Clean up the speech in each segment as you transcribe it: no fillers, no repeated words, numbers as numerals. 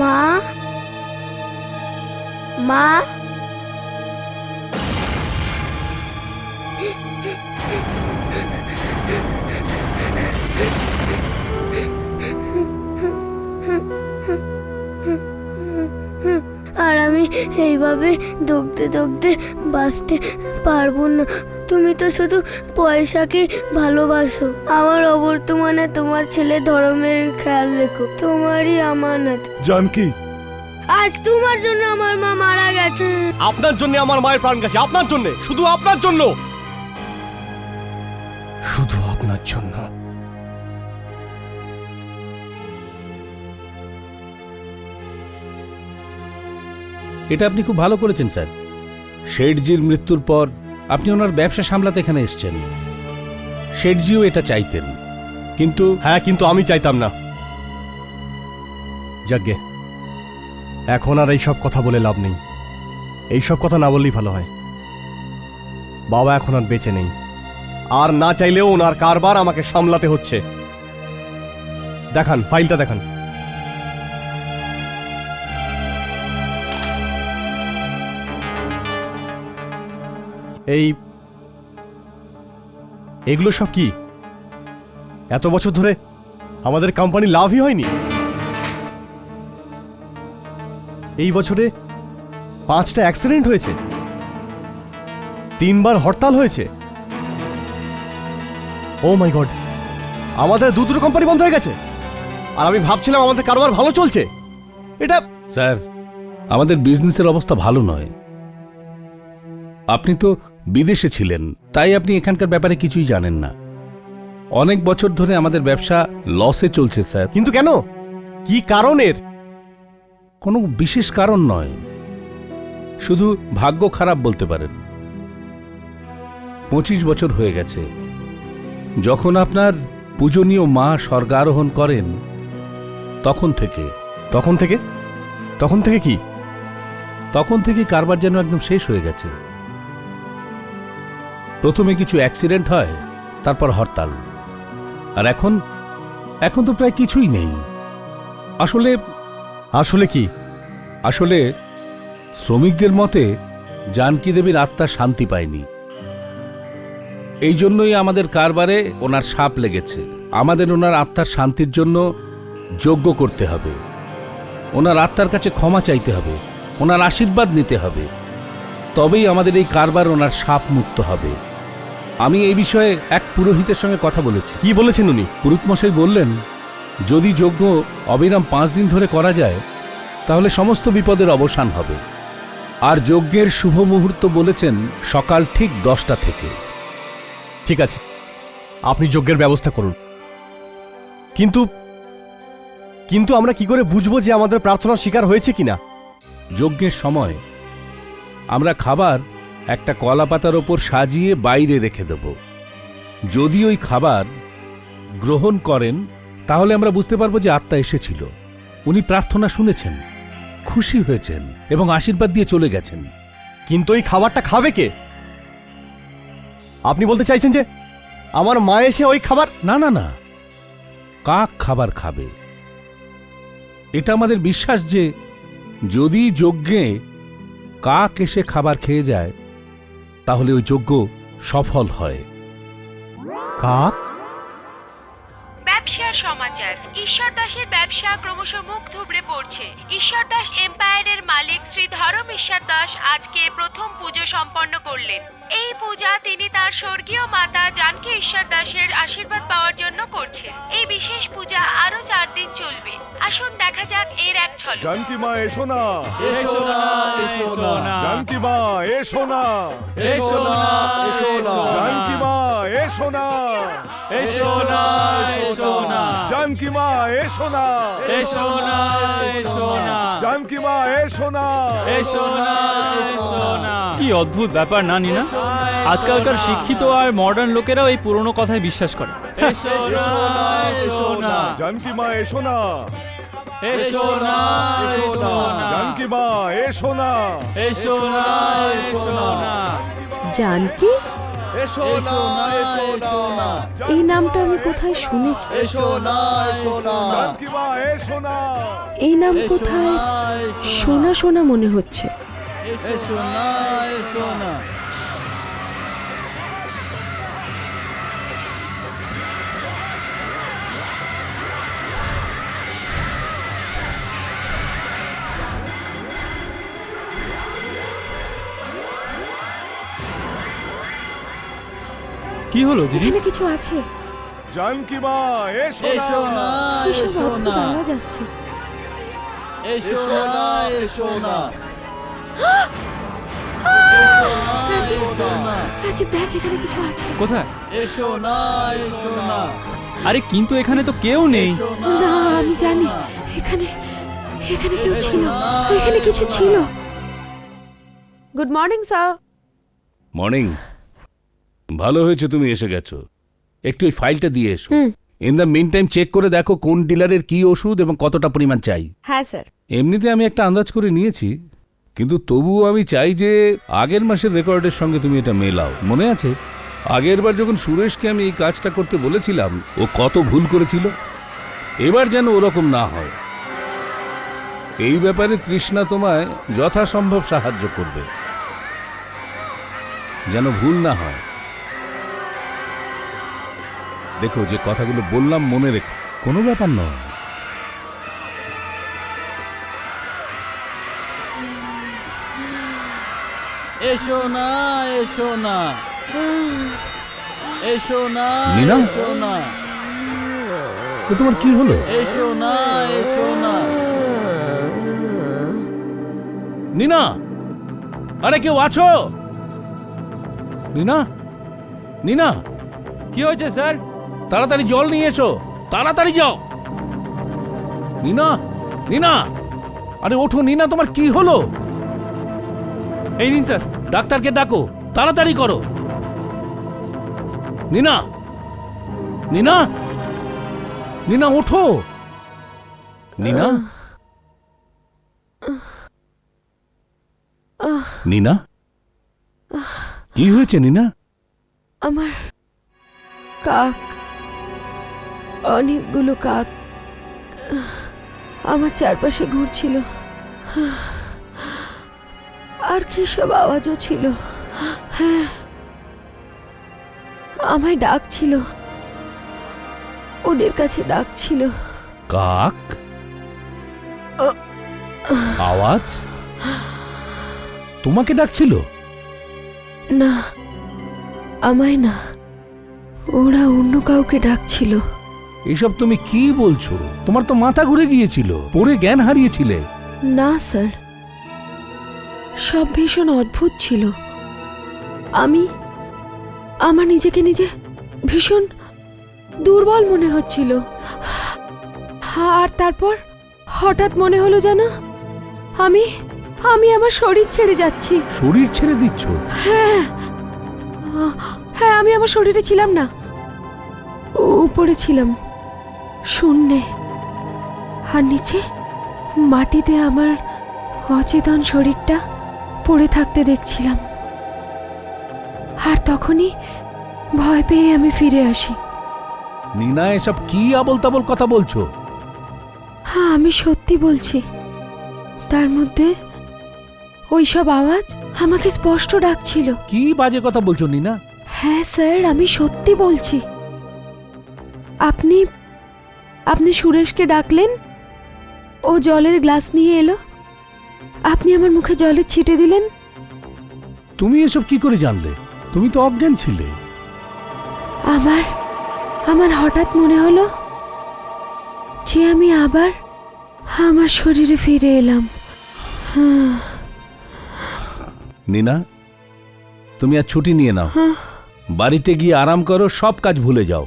মা, মা, আর আমি এইভাবে দৌড়তে দৌড়তে বাঁচতে পারবো না। তুমি তো শুধু পয়সাকে ভালোবাসো। আমার অবর্তমানে তোমার ছেলে ধর্মের খেয়াল রেখো, তোমারই আমানত। জানকি, আজ তোমার জন্য আমার মা মারা গেছে। আপনার জন্য আমার মায়ের প্রাণ গেছে, আপনার জন্য, শুধু আপনার জন্য, শুধু আপনার জন্য। এটা আপনি খুব ভালো করেছেন স্যার। শেঠজির মৃত্যুর পর আপনি ওনার ব্যবসা সামলাতে এখানে এসেছেন। শেঠজিও এটা চাইতেন, কিন্তু হ্যাঁ, কিন্তু আমি চাইতাম না। যাগ্গে, এখন আর এইসব কথা বলে লাভ নেই। এইসব কথা না বললেই ভালো হয়। বাবা এখন আর বেঁচে নেই, আর না চাইলেও ওনার কারবার আমাকে সামলাতে হচ্ছে। দেখান, ফাইলটা দেখান। এগুলো সব কি? এত বছর ধরে আমাদের কোম্পানি লাভই হয়নি। এই বছরে 5টা অ্যাক্সিডেন্ট হয়েছে, 3বার হরতাল হয়েছে। ও মাই গড, আমাদের দুটো কোম্পানি বন্ধ হয়ে গেছে, আর আমি ভাবছিলাম আমাদের কারবার ভালো চলছে। এটা স্যার, আমাদের বিজনেসের অবস্থা ভালো নয়। আপনি তো বিদেশে ছিলেন, তাই আপনি এখানকার ব্যাপারে কিছুই জানেন না। অনেক বছর ধরে আমাদের ব্যবসা লসে চলছে স্যার। কিন্তু কেন? কি কারণের? কোনো বিশেষ কারণ নয়, শুধু ভাগ্য খারাপ বলতে পারেন। 25 বছর হয়ে গেছে যখন আপনার পূজনীয় মা স্বর্গারোহণ করেন, তখন থেকে কি? তখন থেকে কারবার যেন একদম শেষ হয়ে গেছে। প্রথমে কিছু অ্যাক্সিডেন্ট হয়, তারপর হরতাল, আর এখন তো প্রায় কিছুই নেই। আসলে কি? আসলে শ্রমিকদের মতে জানকী দেবীর আত্মা শান্তি পায়নি। এই জন্যই আমাদের কারবারে ওনার সাপ লেগেছে। আমাদের ওনার আত্মার শান্তির জন্য যজ্ঞ করতে হবে, ওনার আত্মার কাছে ক্ষমা চাইতে হবে, ওনার আশীর্বাদ নিতে হবে, তবেই আমাদের এই কারবার ওনার সাপ মুক্ত হবে। আমি এই বিষয়ে এক পুরোহিতের সঙ্গে কথা বলেছি। কি বলেছেন উনি? পুরোহিতমশাই বললেন, যদি যজ্ঞ অবিরাম 5 দিন ধরে করা যায় তাহলে সমস্ত বিপদের অবসান হবে। আর যজ্ঞের শুভ মুহূর্ত বলেছেন সকাল ঠিক 10টা থেকে। ঠিক আছে, আপনি যজ্ঞের ব্যবস্থা করুন। কিন্তু আমরা কি করে বুঝবো যে আমাদের প্রার্থনার শিকার হয়েছে কিনা? যজ্ঞের সময় আমরা খাবার একটা কলা পাতার ওপর সাজিয়ে বাইরে রেখে দেব। যদি ওই খাবার গ্রহণ করেন তাহলে আমরা বুঝতে পারবো যে আত্মা এসেছিল, উনি প্রার্থনা শুনেছেন, খুশি হয়েছেন এবং আশীর্বাদ দিয়ে চলে গেছেন। কিন্তু এই খাবারটা খাবে কে? আপনি বলতে চাইছেন যে আমার মা এসে ওই খাবার? না না না, কাক খাবার খাবে। এটা আমাদের বিশ্বাস যে যদি যজ্ঞে কাক এসে খাবার খেয়ে যায় তাহলে ওই যজ্ঞ সফল হয়। কাক? ব্যবসার সমাচার। ঈশ্বর দাসের ব্যবসা ক্রমশ মুখ থুবড়ে পড়ছে। ঈশ্বর দাস এম্পায়ারের মালিক শ্রী ধরম ঈশ্বর দাস আজকে প্রথম পুজো সম্পন্ন করলেন। এই পূজা তিনি তার স্বর্গীয় মাতা জানকী ঈশ্বর দাসের আশীর্বাদ পাওয়ার জন্য করছেন। এই বিশেষ পূজা আরো 4 দিন চলবে। আসুন দেখা যাক এর এক ঝলক। জানকি মা এসো না, এসো না, এসো না, জানকি মা এসো না, এসো না, এসো না, জানকি মা এসো না, এসো না, এসো না, জানকি মা এসো না, এসো না, এসো না, জানকি মা এসো না, এসো না, এসো না। কি অদ্ভুত ব্যাপার না নিনা, আজকালকার শিক্ষিত আর মডার্ন লোকেরাও এই পুরনো কথায় বিশ্বাস করে। এসো না, এসো না, জানকি মা এসো না, এসো না, এসো না, জানকি মা এসো না, এসো না, এসো না। জানকি, এসো না এসো না এই নামটা আমি কোথায় শুনেছি। এসো না জানকী মা এসো না এই নাম কোথায় শোনা শোনা মনে হচ্ছে। কি হলো দিদি? এখানে কিছু আছে। জানকী মা এসো না কিসব অদ্ভুত আওয়াজ আসছে। রাজীব, রাজীব দেখ এখানে কিছু আছে। কোথায়? আরে কিন্তু এখানে তো কেউ নেই। না আমি জানি এখানে এখানে কেউ ছিল, এখানে কিছু ছিল। Good morning sir. মর্নিং। ভালো হয়েছে তুমি এসে গেছো। একটু এই ফাইলটা দিয়ে এসো। In the meantime check করে দেখো কোন ডিলারের কি ওষুধ এবং কতটা পরিমাণ চাই। হ্যাঁ স্যার। এমনিতে আমি একটা আন্দাজ করে নিয়েছি, কিন্তু তবুও আমি চাই যে আগের মাসের রেকর্ডের সঙ্গে তুমি এটা মেলাও। মনে আছে আগের বার যখন সুরেশকে আমি এই কাজটা করতে বলেছিলাম ও কত ভুল করেছিল? এবার যেন ওরকম না হয়। এই ব্যাপারে তৃষ্ণা তোমায় যথাসম্ভব সাহায্য করবে, যেন ভুল না হয়। দেখো যে কথাগুলো বললাম মনে রেখো, কোনো ব্যাপার নয়। এসো না এসো না এসো না নীনা? এসো না এ তোমার কি হলো? এসো না এসো না নীনা, আরে কেউ আছো? নীনা, নীনা, কি হয়েছে স্যার? তাড়াতাড়ি জল নিয়ে এসো, তাড়াতাড়ি যাও। নীনা, নীনা, আরে ওঠো নীনা, তোমার কি হলো? এই নিন স্যার। ডাক্তারকে ডাকো, তাড়াতাড়ি করো। নীনা, নীনা, নীনা ওঠো। নীনা, নীনা, কি হয়েছে নীনা? আমার কাক, অনেকগুলো কাক আমার চারপাশে ঘুরছিল, আর কি সব আওয়াজও ছিল। হ্যাঁ, আমায় ডাকছিল, ওদের কাছে ডাকছিল। কাক? আওয়াজ তোমাকে ডাকছিল? না, আমায় না, ওরা অন্য কাউকে ডাকছিল। এসব তুমি কি বলছো? তোমার তো মাথা ঘুরে গিয়েছিল, পড়ে জ্ঞান হারিয়েছিলে। না স্যার, সব ভীষণ অদ্ভুত ছিল। আমার নিজেকে নিজে ভীষণ দুর্বল মনে হচ্ছিল, আর তারপর হঠাৎ মনে হলো যেন আমি আমার শরীর ছেড়ে যাচ্ছি। শরীর ছেড়ে দিচ্ছ? হ্যাঁ, আমি আমার শরীরে ছিলাম না, উপরে ছিলাম, শূন্যে, আর নিচে মাটিতে আমার অচেতন শরীরটা পড়ে থাকতে দেখছিলাম। আর তখনই ভয় পেয়ে আমি ফিরে আসি। নীনা, এসব কি আবল তাবল কথা বলছো? হ্যাঁ, আমি সত্যি বলছি। তার মধ্যে ওইসব আওয়াজ আমাকে স্পষ্ট ডাকছিল। কি বাজে কথা বলছো নীনা? হ্যাঁ স্যার, আমি সত্যি বলছি। আপনি সুরেশকে ডাকলেন, ও জলের গ্লাস নিয়ে এলো, আপনি আমার মুখে জলের ছিটে দিলেন। তুমি এসব কি করে জানলে? তুমি তো অজ্ঞান ছিলে। আমার হঠাৎ মনে হলো যে আমি আবার আমার শরীরে ফিরে এলাম। নীনা, তুমি আর ছুটি নিয়ে নাও, বাড়িতে গিয়ে আরাম করো, সব কাজ ভুলে যাও।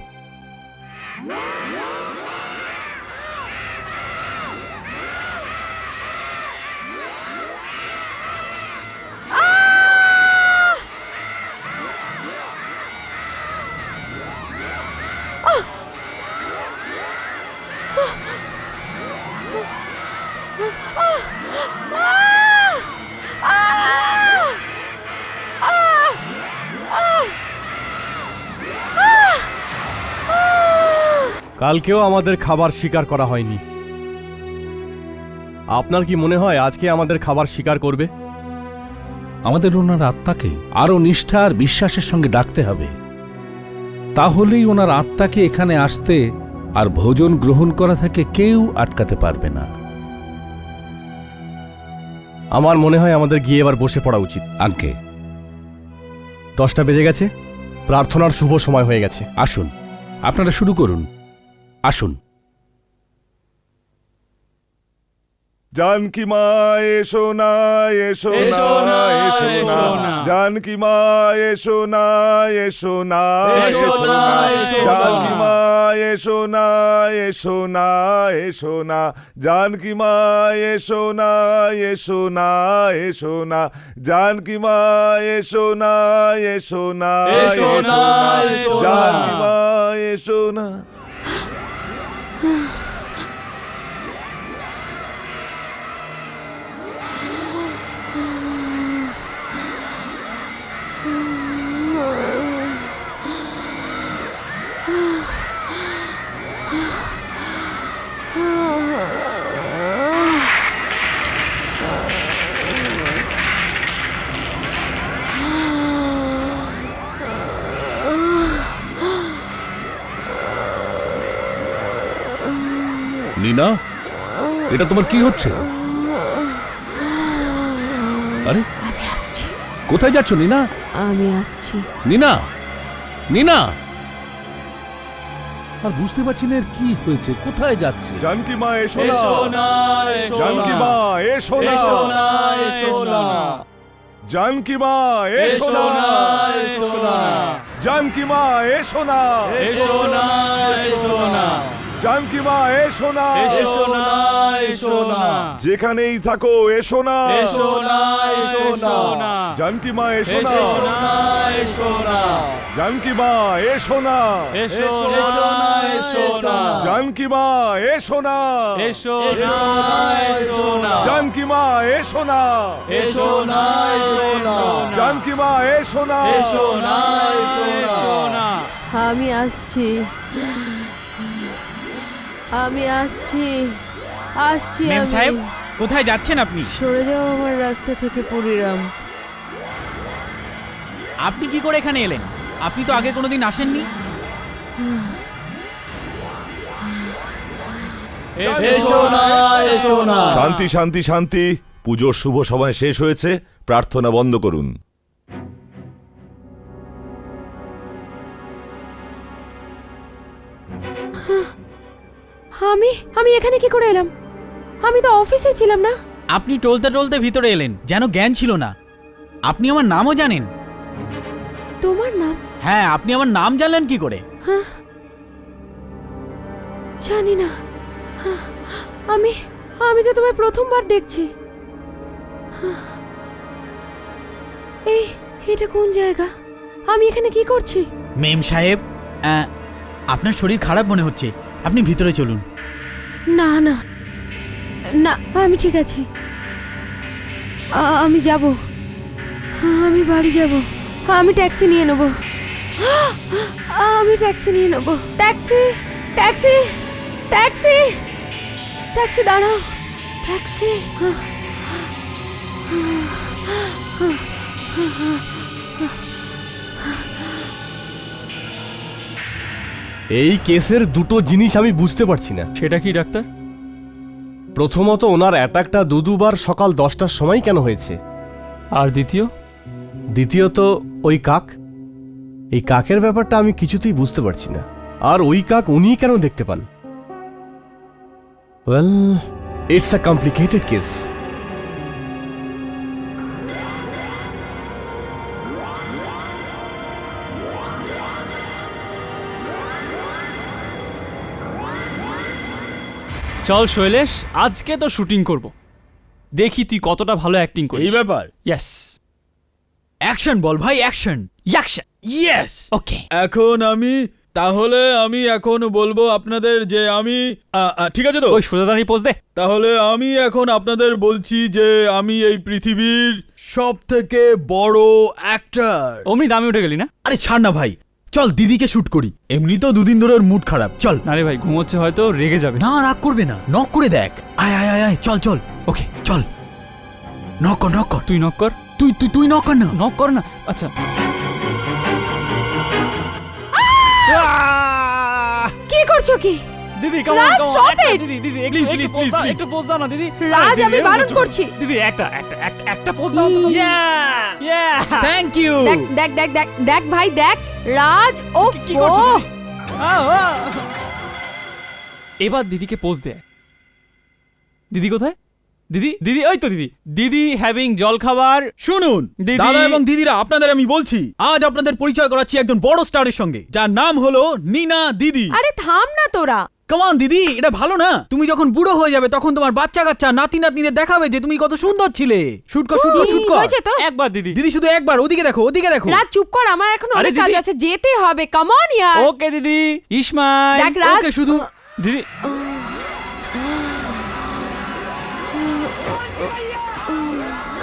কালকেও আমাদের খাবার স্বীকার করা হয়নি। আপনার কি মনে হয় আজকে আমাদের খাবার স্বীকার করবে? আমাদের ওনার আত্মাকে আরো নিষ্ঠা আর বিশ্বাসের সঙ্গে ডাকতে হবে, তাহলেই ওনার আত্মাকে এখানে আসতে আর ভোজন গ্রহণ করা থেকে কেউ আটকাতে পারবে না। আমার মনে হয় আমাদের গিয়ে এবার বসে পড়া উচিত। আঙ্কে 10টা বেজে গেছে, প্রার্থনার শুভ সময় হয়ে গেছে। আসুন, আপনারা শুরু করুন, আসুন। जानकी माँ एसो ना, एसो एसो ना, ना, एसो एसो ना। ना। जानकी माँ एसो ना, एसो ना, एसो एसो ना, ना। एसो जानकी ना। माँ एसो ना, एसो ना, एसो ना। जानकी माँ एसो ना, एसो ना, एसो ना। जानकी माँ एसो ना, एसो ना, एसो ना, एसो ना। जानकी माँ एसो ना। নীনা, এটা তোমার কি হচ্ছে? আরে আমি আসছি, কোথায় যাচ্ছ নীনা? আমি আসছি। নীনা, নীনা, আর বুঝতে পারছি না এর কি হয়েছে, কোথায় যাচ্ছে? जानकी माँ एसो एसो ना। ना, एसो जानकी ना। माँ एसो ना। एसो ना, एसो ना। जानकी माँ एसो एसो ना। ना, एसो ना। जानकी माँ एसो ना। एसो ना, एसो ना। जानकी माँ एसो ना। एसो ना, एसो ना। যেখানেই থাকো এসো না। एसो ना, एसो ना। जानकी माँ एसो ना। एसो ना, एसो ना। जानकी माँ एसो ना। एसो ना, एसो ना। जानकी माँ एसो ना। एसो ना, एसो ना। जानकी माँ एसो ना। एसो ना, एसो ना। जानकी माँ एसो ना। एसो ना, एसो ना। আমি আসছি, আমি আসছি, আসছি। মেম আমি সাহেব, কোথায় যাচ্ছেন আপনি? সরে যাও আমার রাস্তা থেকে পুরিরাম। আপনি কি করে এখানে এলেন? আপনি তো আগে কোনোদিন আসেননি। एसो ना, एसो ना। শান্তি শান্তি শান্তি। পুজোর শুভ সময় শেষ হয়েছে, প্রার্থনা বন্ধ করুন। আমি আমি এখানে কি করে এলাম? আমি তো অফিসে ছিলাম না। আপনি টলতে টলতে ভিতরে এলেন, যেন জ্ঞান ছিল না। আপনি আমার নামও জানেন? তোমার নাম? হ্যাঁ, আপনি আমার নাম জানলেন কি করে? জানি না। আমি আমি তো তোমায় প্রথমবার দেখছি। এই এটা কোন জায়গা? আমি এখানে কি করছি? মেম সাহেব, আপনার শরীর খারাপ মনে হচ্ছে, আপনি ভিতরে চলুন। না না না, আমি ঠিক আছি। আমি যাব, আমি বাড়ি যাব। আমি ট্যাক্সি নিয়ে নেব, আমি ট্যাক্সি নিয়ে নেব। ট্যাক্সি, ট্যাক্সি, ট্যাক্সি, ট্যাক্সি, দাঁড়াও। ট্যাক্সি। এই কেসের দুটো জিনিস আমি বুঝতে পারছি না। সেটা কি ডাক্তার? প্রথমত, ওনার অ্যাটাকটা দুবার সকাল 10টার সময় কেন হয়েছে? আর দ্বিতীয়ত, ওই কাক, এই কাকের ব্যাপারটা আমি কিছুতেই বুঝতে পারছি না। আর ওই কাক উনিই কেন দেখতে পান? Well, it's a complicated case. চল শৈলেশ, আজকে তো শুটিং করব। দেখি তুই কতটা ভালো অ্যাক্টিং করিস। এই ব্যাপার? ইয়েস। অ্যাকশন বল ভাই, অ্যাকশন। অ্যাকশন। ইয়েস। ওকে। এখন আমি এখন বলবো আপনাদের যে আমি ঠিক আছে তো? ওই সোজা দাঁড়িয়ে পোজ দে। তাহলে আমি এখন আপনাদের বলছি যে আমি এই পৃথিবীর সব থেকে বড় অ্যাক্টর। অমনি দামে উঠে গেলি না? আরে ছাড় না ভাই, চল দিদিকে শুট করি, এমনি তো দুদিন ধরে ওর মুড খারাপ। চল। না রে ভাই, ঘুমোচ্ছে হয়তো, রেগে যাবে। না, রাগ করবে না, নক করে দেখ। আয় আয় আয় আয়, চল চল। ওকে চল, নক কর নক কর। তুই নক কর। তুই নক কর না। নক কর না। আচ্ছা। কি করছো কি? দিদি কাম রাজ, অন, stop it! দিদি দিদি Please, please, please, please. একটু পোজ দাও না দিদি। রাজ, দিদি, আমি এরকম বারণ কিছু- করছি। দিদি একটা পোজ দাও তো। Yeah thank you. দেখ দেখ দেখ দেখ দেখ ভাই দেখ, রাজ ও কি করছো দিদি? এবার দিদিকে পোজ দে। দিদি কোথায়? দিদি দিদি, ওই তো দিদি। দিদি হ্যাভিং জল খাবার। শুনুন দিদি। দাদা এবং দিদিরা, আপনাদের আমি বলছি, আজ আপনাদের পরিচয় করাচ্ছি একজন বড় স্টারের সঙ্গে, যার নাম হলো নীনা দিদি। আরে থাম না তোরা। কামান দিদি, এটা ভালো না? তুমি যখন বুড়ো হয়ে যাবে তখন তোমার বাচ্চা কাচ্চা নাতি নাতনিদের দেখাবে যে তুমি কত সুন্দর ছিলে। শুট কর শুট কর শুট কর। হয়েছে তো? একবার দিদি। দিদি শুধু একবার ওদিকে দেখো, ওদিকে দেখো। রাজ চুপ কর, আমার এখন আরে অনেক কাজ দিদি। আছে, যেতে হবে। কাম অন ইয়ার। ওকে দিদি। ইসমাইল। দেখ রাজ, ওকে শুধু দিদি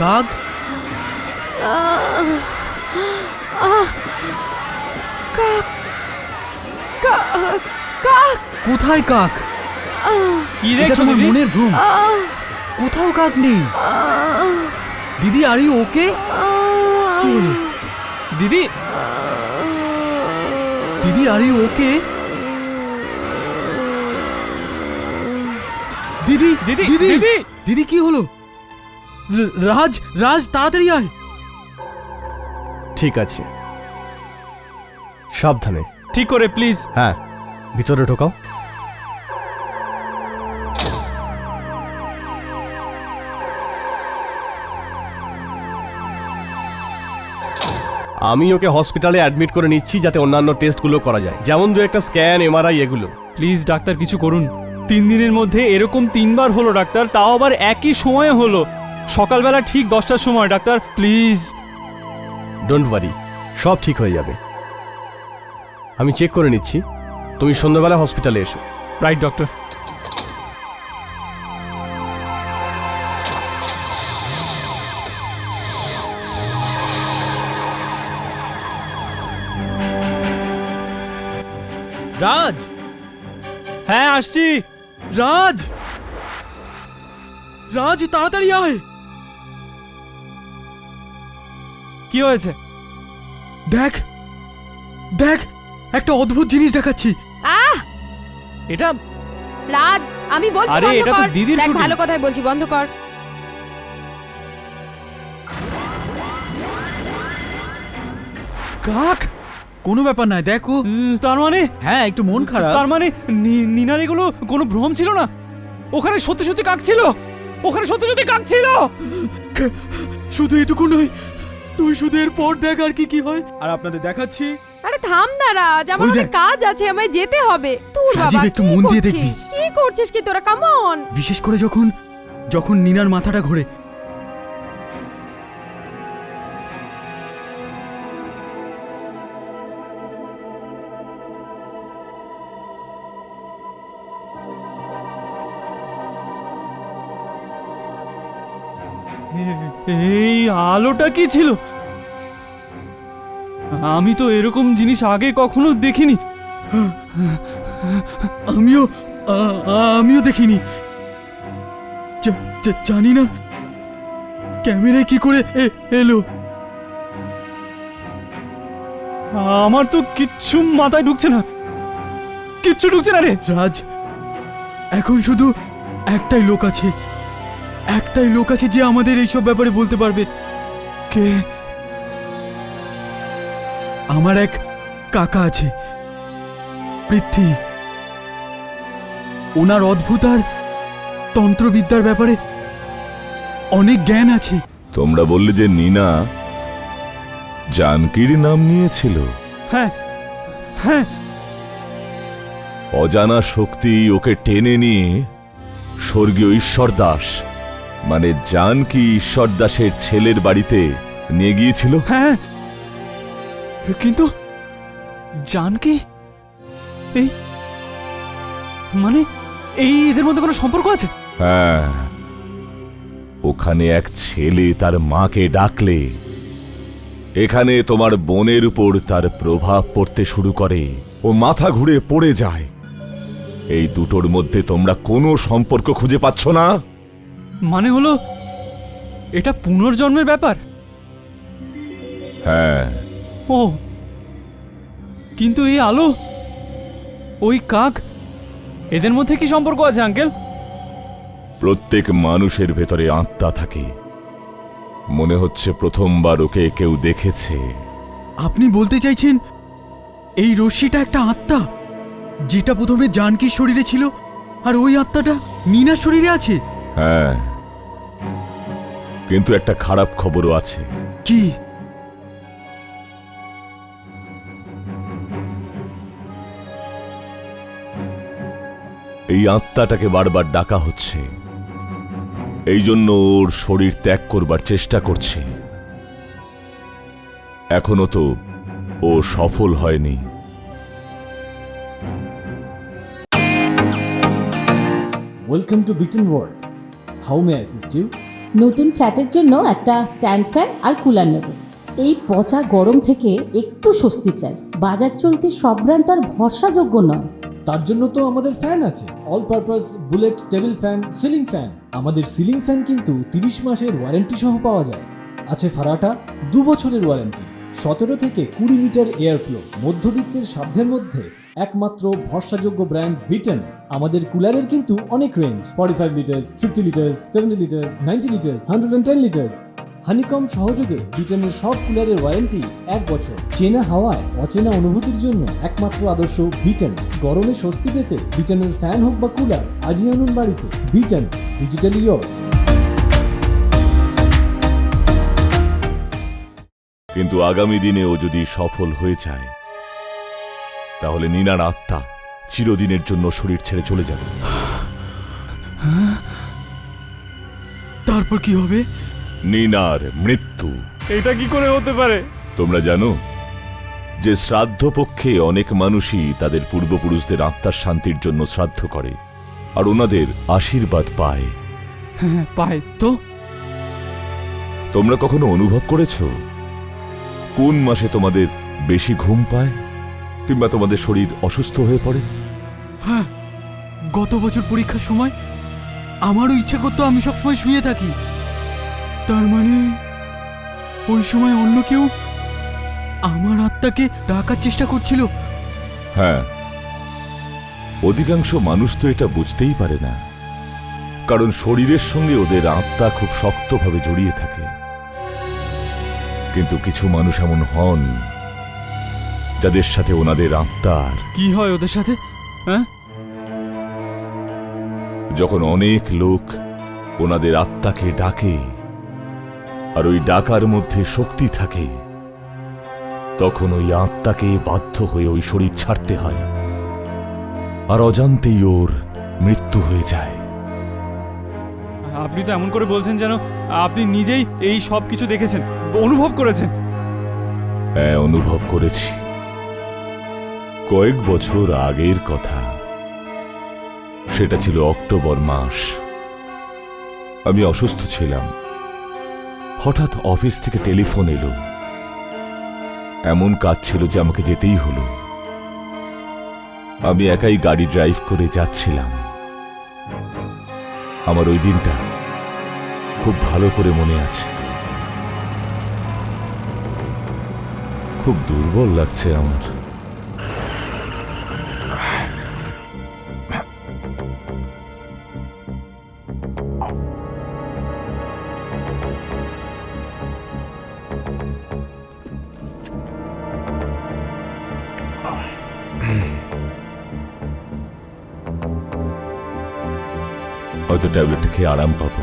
কাক। কাক কোথায় কাক? কি এটা দেখছো তোমার দিদি? মনের ভ্রম। কোথাও কাক নেই। দিদি আর ইউ ওকে? কি হলো? দিদি দিদি আর ইউ ওকে? দিদি দিদি দিদি দিদি দিদি কি হলো? রাজ রাজ তাড়াতাড়ি আয়। ঠিক আছে, সাবধানে। ঠিক করে প্লিজ। হ্যাঁ, ভিতরে ঢোকাও। আমি ওকে হসপিটালে অ্যাডমিট করে নিচ্ছি যাতে অন্যান্য টেস্টগুলো করা যায়, যেমন দু একটা স্ক্যান, এমআরআই এগুলো। প্লিজ ডাক্তার কিছু করুন। 3 দিনের মধ্যে এরকম 3বার হলো ডাক্তার, তাও আবার একই সময়ে হলো। সকালবেলা ঠিক 10টার সময় ডাক্তার, প্লিজ। ডোন্ট ওয়ারি, সব ঠিক হয়ে যাবে। আমি চেক করে নিচ্ছি, তুমি সন্ধ্যাবেলা হসপিটালে এসো। Right doctor. রাজ হ্যাঁ আসছি। রাজ রাজ তাড়াতাড়ি আয়। কি হয়েছে? দেখ দেখ, একটা অদ্ভুত জিনিস দেখাচ্ছি। আহ এটা রাজ, আমি বলছি আরে, বন্ধ এটা তো কর। দিদির দেখ shooting। ভালো কথাই বলছি, বন্ধ কর। কাক? কোনো ব্যাপার নয়, দেখো। তার মানে হ্যাঁ, একটু মন খারাপ। তার মানে নিনার এগুলো কোনো ভ্রম ছিল না? ওখানে সত্যি সত্যি কাক ছিল? ওখানে সত্যি সত্যি কাক ছিল? শুধু এটুকু নয়, তুই শুধু এর পর দেখ আর কি কি হয়। আর আপনাদের দেখাচ্ছি। আরে থাম না রাজ, আমার ওই অনেক দেখ। কাজ আছে, আমায় যেতে হবে। তোর রাজীব, বাবা একটু কি মন দিয়ে করছিস? দেখবি। কি করছিস কি তোরা? Come on. বিশেষ করে যখন যখন নিনার মাথাটা ঘোরে। এই আলোটা কি ছিল? আমি তো এরকম জিনিস আগে কখনো দেখিনি। আমিও দেখিনি। জানি না ক্যামেরায় কি করে এলো। আমার তো কিচ্ছু মাথায় ঢুকছে না, কিচ্ছু ঢুকছে না রে। রাজ, এখন শুধু একটাই লোক আছে, একটাই লোক আছে যে আমাদের এইসব ব্যাপারে বলতে পারবে। কে? আমার এক কাকা আছে, পৃথ্বী। ওনার অদ্ভুত আর তন্ত্রবিদ্যার ব্যাপারে অনেক জ্ঞান আছে। তোমরা বললে যে নীনা জানকীর নাম নিয়েছিল। হ্যাঁ হ্যাঁ, অজানা শক্তি ওকে টেনে নিয়ে স্বর্গীয় ঈশ্বর দাস, মানে জানকী ঈশ্বর দাসের ছেলের বাড়িতে নিয়ে গিয়েছিল। হ্যাঁ, কিন্তু জানকি এই মানে এই এদের মধ্যে কোনো সম্পর্ক আছে? হ্যাঁ, ওখানে এক ছেলে তার মাকে ডাকলে এখানে তোমার বোনের উপর তার প্রভাব পড়তে শুরু করে, ও মাথা ঘুরে পড়ে যায়। এই দুটোর মধ্যে তোমরা কোনো সম্পর্ক খুঁজে পাচ্ছ না? মানে হলো এটা পুনর্জন্মের ব্যাপার? হ্যাঁ। ও, কিন্তু এই আলো, ওই কাক, এদের মধ্যে কি সম্পর্ক আছে আঙ্কেল? প্রত্যেক মানুষের ভেতরে আত্মা থাকে। মনে হচ্ছে প্রথমবার ওকে কেউ দেখেছে। আপনি বলতে চাইছেন এই রশ্মিটা একটা আত্মা, যেটা প্রথমে জানকীর শরীরে ছিল, আর ওই আত্মাটা নীনার শরীরে আছে? হ্যাঁ, কিন্তু একটা খারাপ খবরও আছে। কি? এই আত্মাটাকে বারবার ডাকা হচ্ছে, এই জন্য ওর শরীর ত্যাগ করবার চেষ্টা করছে। এখনো তো ও সফল হয়নি। ওয়েলকাম টু বিটেন world. How may I assist you? নতুন ফ্ল্যাটের জন্য একটা স্ট্যান্ড ফ্যান আর কুলার নেব। এই পচা গরম থেকে একটু স্বস্তি চাই। বাজার চলতে সব ব্র্যান্ড আর ভরসাযোগ্য নয়। তার জন্য তো আমাদের ফ্যান আছে, all purpose bullet table fan, ceiling fan. আমাদের সিলিং ফ্যান কিন্তু 30 মাসের ওয়ারেন্টি সহ পাওয়া যায়। আছে ফারাটা 2 বছরের ওয়ারেন্টি, 17 থেকে 20 মিটার এয়ার ফ্লো। মধ্যবিত্তের সাধ্যের মধ্যে একমাত্র ভরসাযোগ্য ব্র্যান্ড বিটেন। আমাদের কুলারের কিন্তু অনেক range, 45 litres, 50 litres, 70 litres, 90 litres, 110 litres. Honeycomb সহযোগে বিটেনের সব কুলারের ওয়ারেন্টি 1 বছর। চেনা হাওয়ায় অচেনা অনুভূতির জন্য একমাত্র আদর্শ বিটেন। গরমে স্বস্তি পেতে বিটেনের ফ্যান হোক বা কুলার, আজই আনুন বাড়িতে। Beaten, digitally yours. কিন্তু আগামী দিনে ও যদি সফল হয়ে যায়, তাহলে নীনার আত্মা চিরদিনের জন্য শরীর ছেড়ে চলে যাবে। তারপর কি হবে? নীনার মৃত্যু। এটা কি করে হতে পারে? তোমরা জানো যে শ্রাদ্ধ পক্ষে অনেক মানুষই তাদের পূর্বপুরুষদের আত্মার শান্তির জন্য শ্রাদ্ধ করে আর ওনাদের আশীর্বাদ পায়। হ্যাঁ, পায় তো। তোমরা কখনো অনুভব করেছো কোন মাসে তোমাদের বেশি ঘুম পায় কিংবা তোমাদের শরীর অসুস্থ হয়ে পড়ে? হ্যাঁ, গত বছর পরীক্ষার সময় আমারও ইচ্ছা করতো আমি সবসময় শুয়ে থাকি। তার মানে ওই সময় অন্য কেউ আমার আত্মাকে ডাকার চেষ্টা করছিল। হ্যাঁ, অধিকাংশ মানুষ তো এটা বুঝতেই পারে না, কারণ শরীরের সঙ্গে ওদের আত্মা খুব শক্তভাবে জড়িয়ে থাকে। কিন্তু কিছু মানুষ এমন হন যাদের সাথে ওনাদের আত্মার কি হয় ওদের সাথে? হ্যাঁ, যখন অনেক লোক ওনাদের আত্মাকে ডাকে আর ওই ডাকার মধ্যে শক্তি থাকে, তখন ওই আত্মাকে বাধ্য হয়ে ওই শরীর ছাড়তে হয় আর অজান্তেই ওর মৃত্যু হয়ে যায়। আপনি তো এমন করে বলছেন যেন আপনি নিজেই এই সব কিছু দেখেছেন, অনুভব করেছেন। হ্যাঁ, অনুভব করেছি। কয়েক বছর আগের কথা, সেটা ছিল অক্টোবর মাস। আমি অসুস্থ ছিলাম। হঠাৎ অফিস থেকে টেলিফোন এলো। এমন কাজ ছিল যে আমাকে যেতেই হলো। আমি একাই গাড়ি ড্রাইভ করে যাচ্ছিলাম। আমার ওই দিনটা খুব ভালো করে মনে আছে। খুব দুর্বল লাগছে আমার। হয়তো ট্যাবলেটটা খেয়ে আরাম পাবো।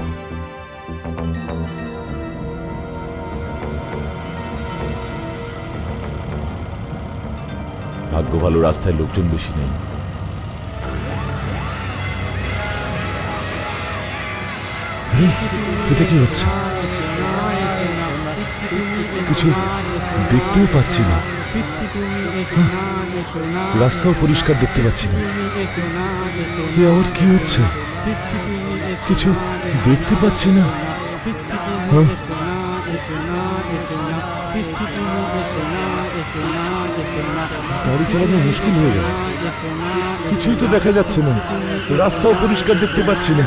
ভাগ্য ভালো, রাস্তায় লোকজন বেশি নেই। এটা কি হচ্ছে? কিছু দেখতেও পাচ্ছি না। রাস্তাও পরিষ্কার দেখতে পাচ্ছি না। আবার কি হচ্ছে? কিছু দেখতে পাচ্ছি না। গাড়ি চালানো মুশকিল হয়ে গেল, কিছুই তো দেখা যাচ্ছে না, রাস্তাও পরিষ্কার দেখতে পাচ্ছি না।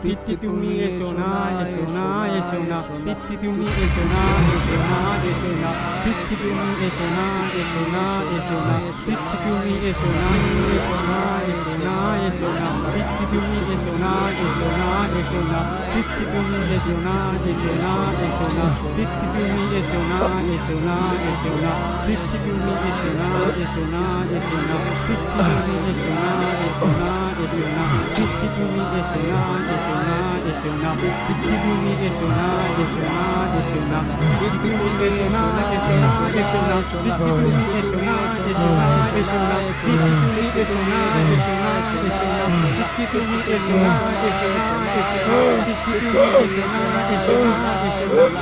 পিত্তি তুমি এসো না, এসো না, এসো না, পিত্তি তুমি এসো না, এসো না, এসো না, পিত্তি তুমি এসো না, এসো না, এসো না, পিত্তি তুমি এসো না, এসো না, এসো না, এসো না, পিত্তি তুমি এসো না, এসো না, এসো না, পিত্তি তুমি এসো না, এসো না, এসো না, পিত্তি তুমি এসো না, এসো না, এসো না, পিত্তি তুমি এসো না, এসো না, এসো না, পিত্তি তুমি এসো না, এসো না, এসো না, পিত্তি তুমি এসো না, এসো না, এসো না, পিত্তি তুমি এসো না, এসো না, এসো না, পিত্তি তুমি এসো না, এসো না, এসো না, পিত্তি তুমি এসো না, এসো না, এসো না, পিত্তি তুমি এসো না, এসো না, এসো না, পিত্তি তুমি এসো না, এসো না, এসো না, পিত্তি তুমি এসো না, এসো না, এসো না।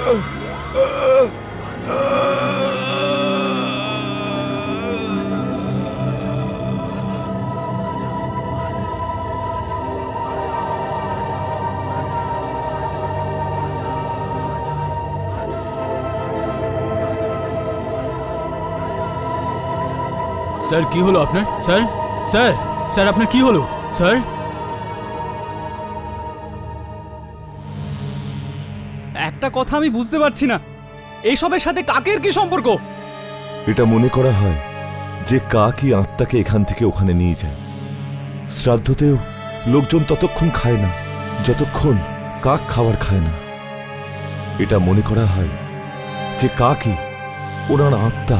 স্যার কি হলো আপনার? স্যার স্যার স্যার আপনার কি হলো স্যার? একটা কথা আমি বুঝতে পারছি না, এইসবের সাথে কাকের কি সম্পর্ক? এটা মনে করা হয় যে কাকই আত্মাকে এখান থেকে ওখানে নিয়ে যায়। শ্রাদ্ধতেও লোকজন ততক্ষণ খায় না যতক্ষণ কাক খাবার খায় না। এটা মনে করা হয় যে কাকই ওনার আত্মা,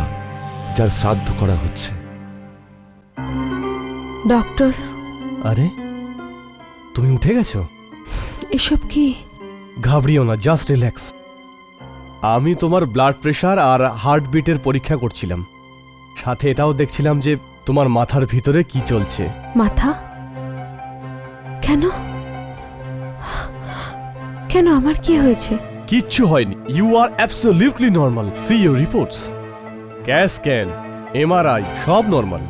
যার শ্রাদ্ধ করা হচ্ছে। ডক্টর, আরে তুমি উঠে গেছো? এসব কি? ঘাবড়িও না, জাস্ট রিল্যাক্স। আমি তোমার ব্লাড প্রেশার আর হার্টবিটের পরীক্ষা করছিলাম, সাথে এটাও দেখছিলাম যে তোমার মাথার ভিতরে কি চলছে। মাথা? কেন কেন আমার কি হয়েছে? কিচ্ছু হয়নি, you are absolutely normal. See your reports, cat scan, MRI সব নর্মাল।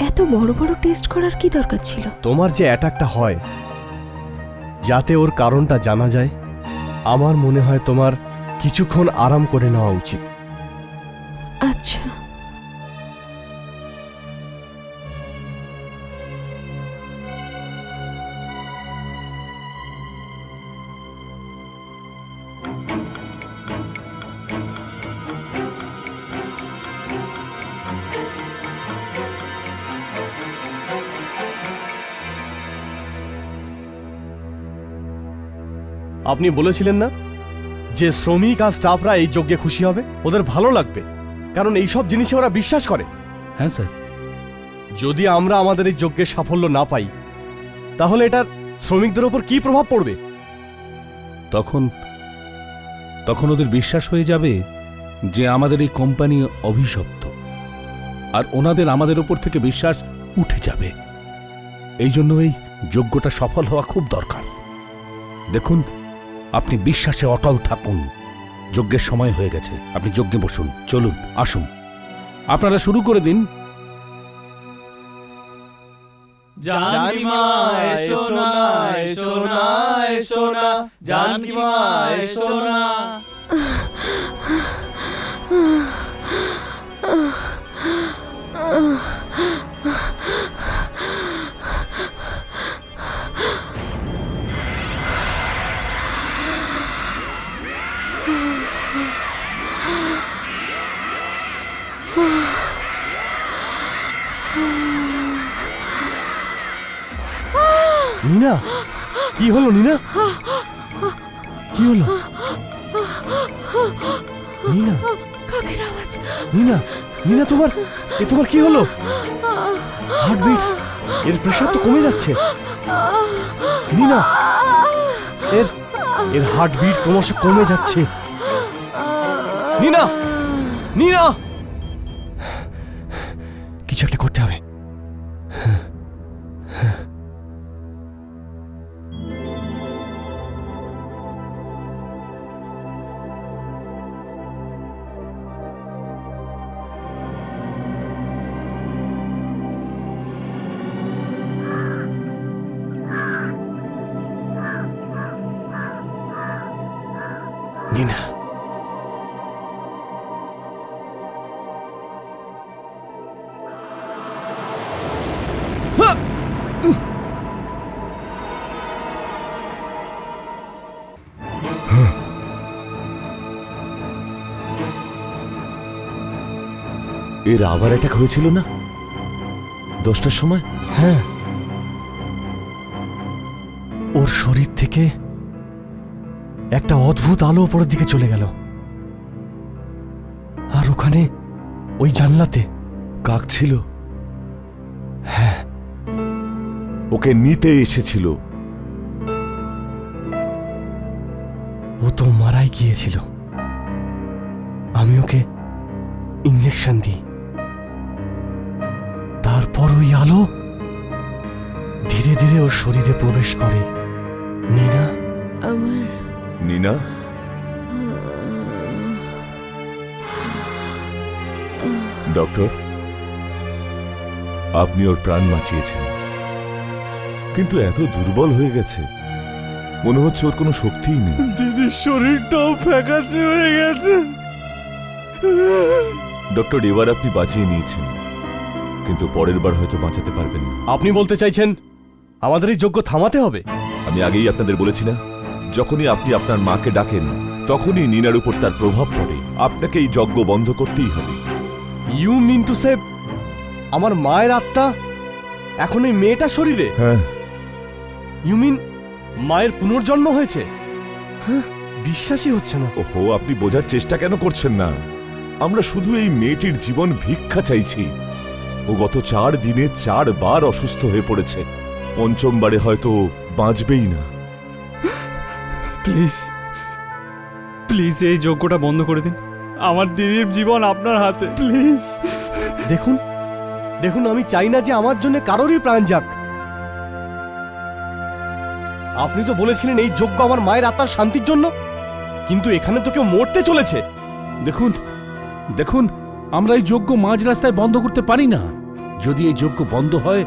এত বড় বড় টেস্ট করার কি দরকার ছিল? তোমার যে অ্যাটাকটা হয়, যাতে ওর কারণটা জানা যায়, আমার মনে হয় তোমার কিছুক্ষণ আরাম করে নেওয়া উচিত। আচ্ছা। আপনি বলেছিলেন না যে শ্রমিক আর স্টাফরা এই যজ্ঞে খুশি হবে, ওদের ভালো লাগবে, কারণ এইসব জিনিসে ওরা বিশ্বাস করে। হ্যাঁ স্যার। যদি আমরা আমাদের এই যজ্ঞের সাফল্য না পাই, তাহলে এটার শ্রমিকদের ওপর কি প্রভাব পড়বে? তখন ওদের বিশ্বাস হয়ে যাবে যে আমাদের এই কোম্পানি অভিশপ্ত, আর ওনাদের আমাদের ওপর থেকে বিশ্বাস উঠে যাবে। এই জন্য এই যজ্ঞটা সফল হওয়া খুব দরকার। দেখুন, আপনি বিশ্বাসে অটল থাকুন। যজ্ঞের সময় হয়ে গেছে, আপনি যজ্ঞে বসুন। চলুন, আসুন, আপনারা শুরু করে দিন। জানকী মা এসো না, এসো না, এসো না, জানকী মা এসো না। নীনা, কি হলো নীনা? কি হলো নীনা? কাকের আওয়াজ। নীনা, নীনা তোমার কি হলো? হার্টবিটস, এর প্রেশার তো কমে যাচ্ছে। নীনা, এর হার্টবিট ক্রমশ কমে যাচ্ছে। নীনা, নীনা, কিছু একটা করতে হবে। নীনা, এর আবার অ্যাটাক হয়েছিল না 10টার সময়? হ্যাঁ, ওর শরীর থেকে একটা অদ্ভুত আলো উপরের দিকে চলে গেল, আর ওখানে ওই জানলাতে কাক ছিল। হ্যাঁ, ওকে নিতে এসেছিল। ও তো মারাই গিয়েছিল। আমি ওকে ইঞ্জেকশন দিই, তারপর ওই আলো ধীরে ধীরে ওর শরীরে প্রবেশ করে। নীনা, আমার নীনা, ডক্টর, আপনি ওর প্রাণ বাঁচিয়েছেন, কিন্তু এত দুর্বল হয়ে গেছে, মনে হচ্ছে ওর কোনো শক্তিই নেই। দিদির শরীরটাও ফ্যাকাশে হয়ে গেছে। ডক্টর, এবার আপনি বাঁচিয়ে নিয়েছেন, কিন্তু পরের বার হয়তো বাঁচাতে পারবেন না। আপনি বলতে চাইছেন আমাদের এই যজ্ঞ থামাতে হবে? আমি আগেই আপনাদের বলেছি না, যখনই আপনি আপনার মাকে ডাকেন তখনই নীনার উপর তার প্রভাব পড়ে। আপনাকে এই যজ্ঞ বন্ধ করতেই হবে। ইউ মিন টু সে আমার মায়ের আত্মা এখন এই মেয়েটার শরীরে? হ্যাঁ। ইউ মিন মায়ের পুনর্জন্ম হয়েছে? বিশ্বাসই হচ্ছে না। ওহো, আপনি বোঝার চেষ্টা কেন করছেন না? আমরা শুধু এই মেয়েটির জীবন ভিক্ষা চাইছি। ও গত 4 দিনে 4 বার অসুস্থ হয়ে পড়েছে। 5ম বারে হয়তো বাঁচবেই না। প্লিজ প্লিজ এই যজ্ঞটা বন্ধ করে দিন। আমার দিদির জীবন আপনার হাতে, প্লিজ। দেখুন দেখুন, আমি চাই না যে আমার জন্য কারোরই প্রাণ যাক। আপনি তো বলেছিলেন এই যজ্ঞ আমার মায়ের আত্মার শান্তির জন্য, কিন্তু এখানে তো কেউ মরতে চলেছে। দেখুন দেখুন, আমরা এই যজ্ঞ মাঝ রাস্তায় বন্ধ করতে পারি না। যদি এই যজ্ঞ বন্ধ হয়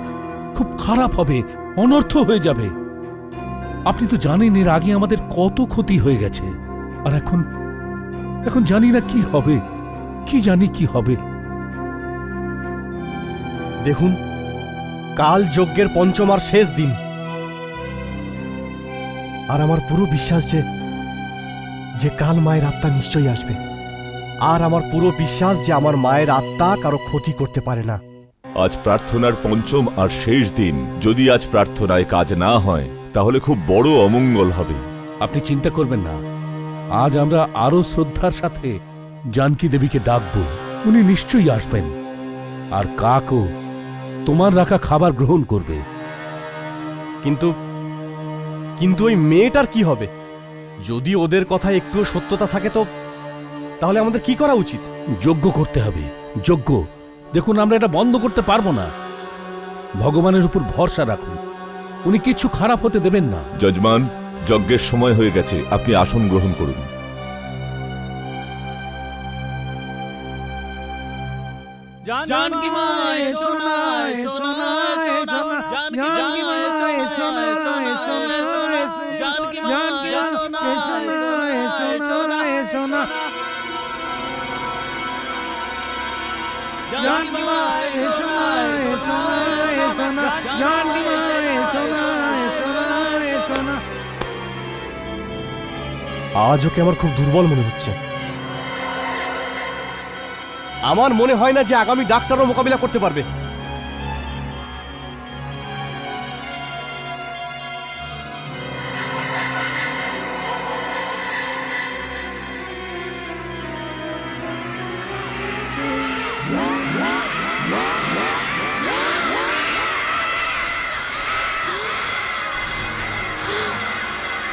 খুব খারাপ হবে, অনর্থ হয়ে যাবে। আপনি তো জানেন এর আগে আমাদের কত ক্ষতি হয়ে গেছে, আর এখন জানি না কি হবে, কি হবে। দেখুন, কাল যজ্ঞের 5ম আর শেষ দিন, আর আমার পুরো বিশ্বাস যে কাল মায়ের আত্মা নিশ্চয়ই আসবে। আর আমার পুরো বিশ্বাস যে আমার মায়ের আত্মা কারো ক্ষতি করতে পারে না। আজ প্রার্থনার 5ম আর শেষ দিন। যদি আজ প্রার্থনায় কাজ না হয় তাহলে খুব বড় অমঙ্গল হবে। আপনি চিন্তা করবেন না, আজ আমরা আরো শ্রদ্ধার সাথে জানকী দেবীকে ডাকব। উনি নিশ্চয়ই আসবেন, আর কাকও তোমার রাখা খাবার গ্রহণ করবে। কিন্তু ওই মেয়েটার কি হবে? যদি ওদের কথায় একটু সত্যতা থাকে তো তাহলে আমাদের কি করা উচিত? যজ্ঞ করতে হবে, যজ্ঞ। দেখুন, আমরা এটা বন্ধ করতে পারবো না। ভগবানের উপর ভরসা রাখুন, উনি কিছু খারাপ হতে দেবেন না। যজমান, যজ্ঞের সময় হয়ে গেছে, আপনি আসন গ্রহণ করুন। জানকী মা এসো না, এসো না, এসো না, জানকী মা এসো না, এসো না, জানকী মা এসো না, এসো না, এসো না, জানকী মা এসো না, এসো না, এসো না, জানকী মা এসো না, এসো না, এসো না। আজ ওকে আমার খুব দুর্বল মনে হচ্ছে। আমার মনে হয় না যে আগামী ডাক্তারও মোকাবিলা করতে পারবে।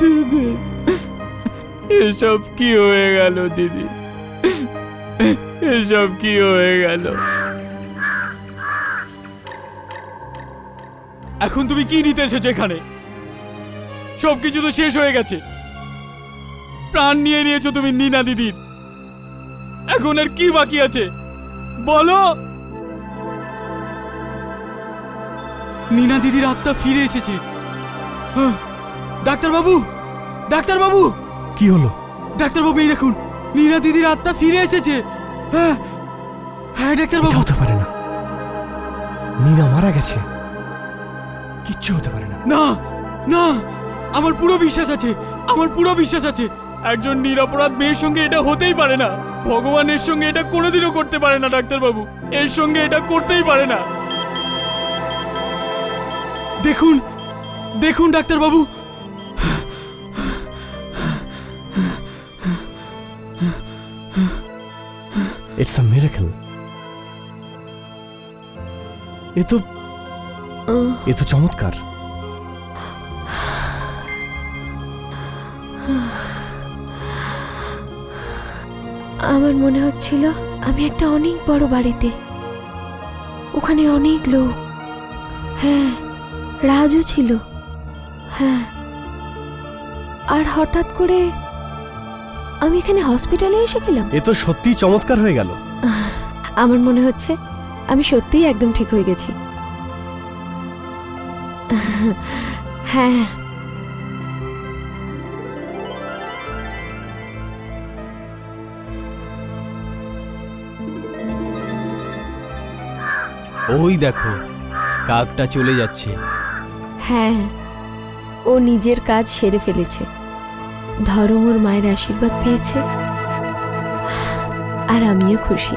দিদি, এসব কি হয়ে গেল দিদি? এসব কি হয়ে গেল? এখন তুমি কি নিতে এসেছো এখানে? সবকিছু তো শেষ হয়ে গেছে। প্রাণ নিয়ে নিয়েছো তুমি নীনা দিদির। এখন আর কি বাকি আছে বলো? নীনা দিদির আত্মা ফিরে এসেছে। ডাক্তারবাবু, ডাক্তারবাবু, কি হলো? ডাক্তারবাবু, এই দেখুন, নীনা দিদির আত্মা ফিরে এসেছে। হ্যাঁ হ্যাঁ এটা ডাক্তারবাবু। হতে পারে না, নীনা মারা গেছে। কিচ্ছু হতে পারে না। না না, আমার পুরো বিশ্বাস আছে, আমার পুরো বিশ্বাস আছে। একজন নিরপরাধ মেয়ের সঙ্গে এটা হতেই পারে না। ভগবানের সঙ্গে এটা কোনোদিনও করতে পারে না ডাক্তারবাবু। এর সঙ্গে এটা করতেই পারে না। দেখুন দেখুন ডাক্তারবাবু, ইটস আ মিরাকল। এ তো চমৎকার। আমার মনে হচ্ছিল আমি একটা অনেক বড় বাড়িতে, ওখানে অনেক লোক। হ্যাঁ, রাজু ছিল। হ্যাঁ, আর হঠাৎ করে আমি এখানে হসপিটালে এসে গেলাম। এ তো সত্যিই চমৎকার হয়ে গেল। আমার মনে হচ্ছে আমি সত্যিই একদম ঠিক হয়ে গেছি। হ্যাঁ, ওই দেখো, কাকটা চলে যাচ্ছে। হ্যাঁ, ও নিজের কাজ সেরে ফেলেছে। ধরম ওর মায়ের আশীর্বাদ পেয়েছে, আর আমিও খুশি।